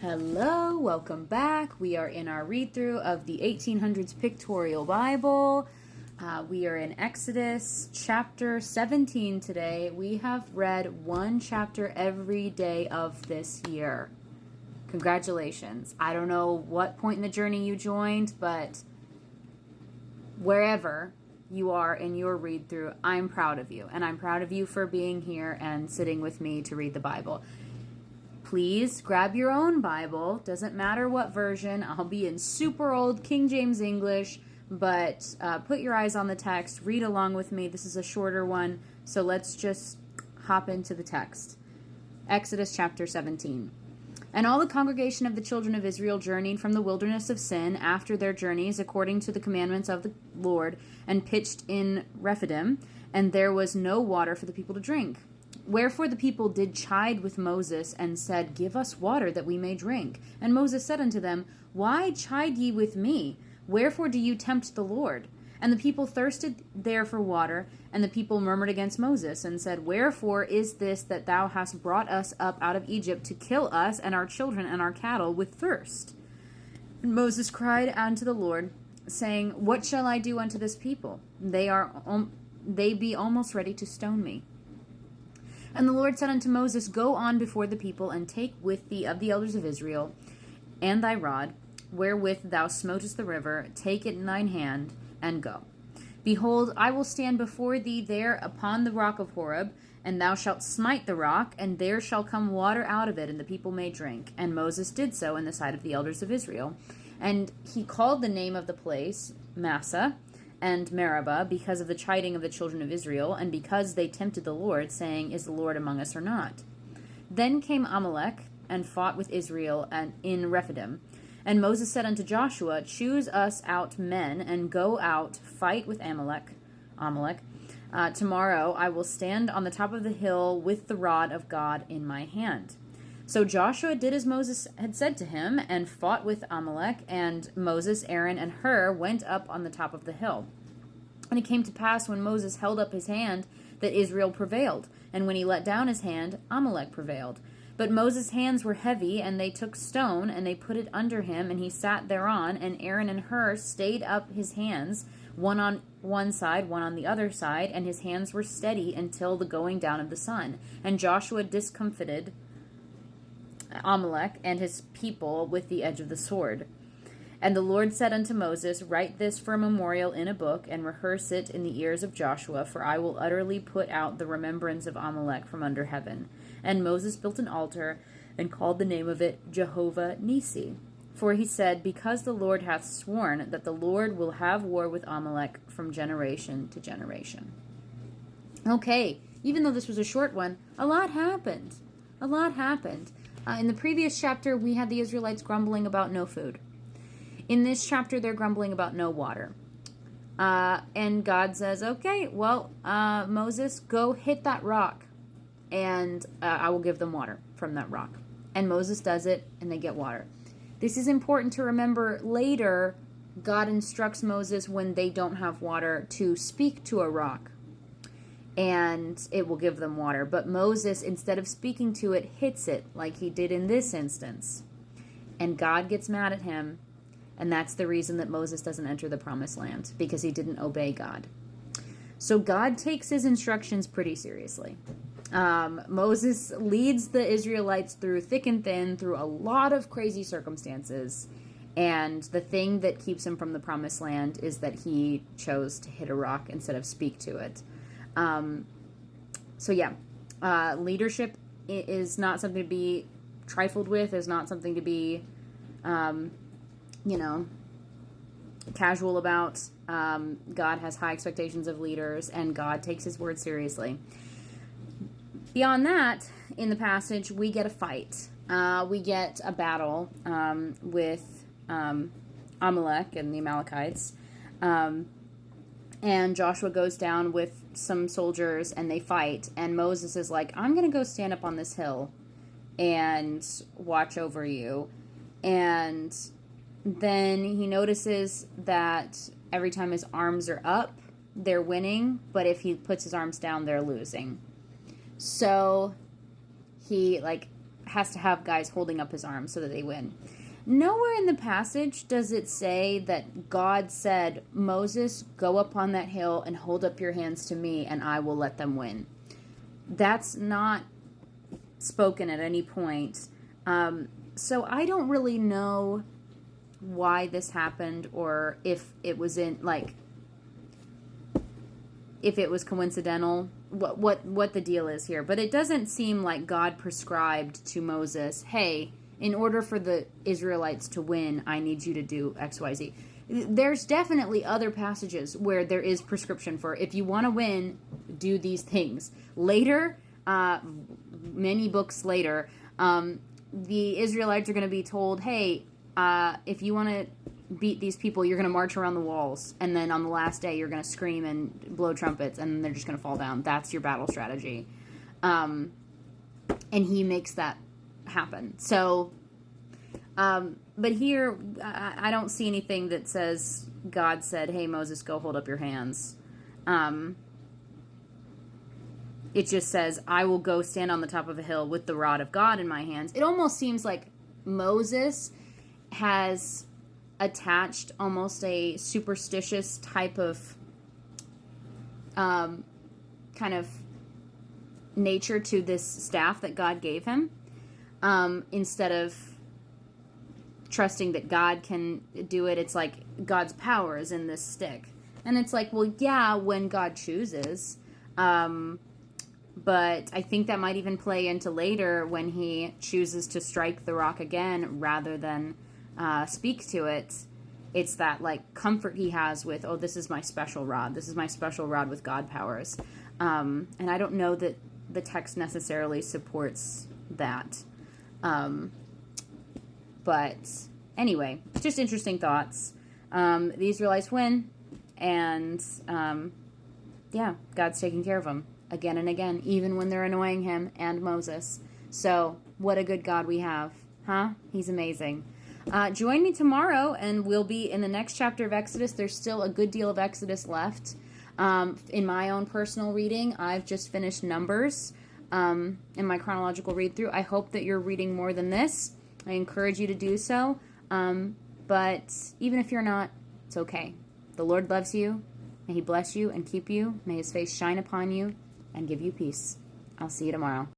Hello, welcome back. We are in our read-through of the 1800s Pictorial Bible. We are in Exodus chapter 17 today. We have read one chapter every day of this year. Congratulations. I don't know what point in the journey you joined, but wherever you are in your read-through, I'm proud of you. And I'm proud of you for being here and sitting with me to read the Bible. Please grab your own Bible. Doesn't matter what version. I'll be in super old King James English, but put your eyes on the text. Read along with me. This is a shorter one, so let's just hop into the text. Exodus chapter 17. And all the congregation of the children of Israel journeyed from the wilderness of Sin after their journeys according to the commandments of the Lord, and pitched in Rephidim, and there was no water for the people to drink. Wherefore the people did chide with Moses, and said, Give us water, that we may drink. And Moses said unto them, Why chide ye with me? Wherefore do you tempt the Lord? And the people thirsted there for water, and the people murmured against Moses, and said, Wherefore is this that thou hast brought us up out of Egypt, to kill us and our children and our cattle with thirst? And Moses cried unto the Lord, saying, What shall I do unto this people? They be almost ready to stone me. And the Lord said unto Moses, Go on before the people, and take with thee of the elders of Israel, and thy rod, wherewith thou smotest the river, take it in thine hand, and go. Behold, I will stand before thee there upon the rock of Horeb, and thou shalt smite the rock, and there shall come water out of it, and the people may drink. And Moses did so in the sight of the elders of Israel. And he called the name of the place Massah, and Meribah, because of the chiding of the children of Israel, and because they tempted the Lord, saying, Is the Lord among us or not? Then came Amalek, and fought with Israel in Rephidim. And Moses said unto Joshua, Choose us out men, and go out, fight with Amalek. Tomorrow I will stand on the top of the hill with the rod of God in my hand. So Joshua did as Moses had said to him, and fought with Amalek, and Moses, Aaron, and Hur went up on the top of the hill. And it came to pass, when Moses held up his hand, that Israel prevailed, and when he let down his hand, Amalek prevailed. But Moses' hands were heavy, and they took stone, and they put it under him, and he sat thereon, and Aaron and Hur stayed up his hands, one on one side, one on the other side, and his hands were steady until the going down of the sun. And Joshua discomfited Amalek and his people with the edge of the sword. And the Lord said unto Moses, Write this for a memorial in a book, and rehearse it in the ears of Joshua, for I will utterly put out the remembrance of Amalek from under heaven. And Moses built an altar, and called the name of it Jehovah Nissi. For he said, Because the Lord hath sworn that the Lord will have war with Amalek from generation to generation. Okay, even though this was a short one, a lot happened. A lot happened. In the previous chapter, we had the Israelites grumbling about no food. In this chapter, they're grumbling about no water. And God says, okay, well, Moses, go hit that rock, and I will give them water from that rock. And Moses does it, and they get water. This is important to remember. Later, God instructs Moses, when they don't have water, to speak to a rock, and it will give them water. But Moses, instead of speaking to it, hits it like he did in this instance. And God gets mad at him, and that's the reason that Moses doesn't enter the promised land, because he didn't obey God. So God takes his instructions pretty seriously. Moses leads the Israelites through thick and thin, through a lot of crazy circumstances, and the thing that keeps him from the promised land is that he chose to hit a rock instead of speak to it. Leadership is not something to be trifled with, is not something to be, casual about. God has high expectations of leaders, and God takes his word seriously. Beyond that, in the passage, we get a fight. We get a battle with Amalek and the Amalekites. And Joshua goes down with some soldiers, and they fight. And Moses is like, I'm going to go stand up on this hill and watch over you. And then he notices that every time his arms are up, they're winning. But if he puts his arms down, they're losing. So he, has to have guys holding up his arms so that they win. Nowhere in the passage does it say that God said, Moses, go up on that hill and hold up your hands to me and I will let them win. That's not spoken at any point. So I don't really know why this happened, or if it was if it was coincidental, what the deal is here. But it doesn't seem like God prescribed to Moses, hey, in order for the Israelites to win, I need you to do X, Y, Z. There's definitely other passages where there is prescription for, if you want to win, do these things. Later, many books later, the Israelites are going to be told, hey, if you want to beat these people, you're going to march around the walls, and then on the last day you're going to scream and blow trumpets, and they're just going to fall down. That's your battle strategy. And he makes that happen. So, but here, I don't see anything that says God said, hey, Moses, go hold up your hands. It just says, I will go stand on the top of a hill with the rod of God in my hands. It almost seems like Moses has attached almost a superstitious type of kind of nature to this staff that God gave him, instead of trusting that God can do it. It's like God's power is in this stick. And it's like, well, yeah, when God chooses. But I think that might even play into later when he chooses to strike the rock again rather than speak to it. It's that like comfort he has with, oh, this is my special rod. This is my special rod with God powers. And I don't know that the text necessarily supports that. But anyway, just interesting thoughts. The Israelites win, and yeah, God's taking care of them again and again, even when they're annoying him and Moses. So what a good God we have, huh? He's amazing. Join me tomorrow, and we'll be in the next chapter of Exodus. There's still a good deal of Exodus left. In my own personal reading, I've just finished Numbers in my chronological read-through. I hope that you're reading more than this. I encourage you to do so. But even if you're not, it's okay. The Lord loves you. May he bless you and keep you. May his face shine upon you and give you peace. I'll see you tomorrow.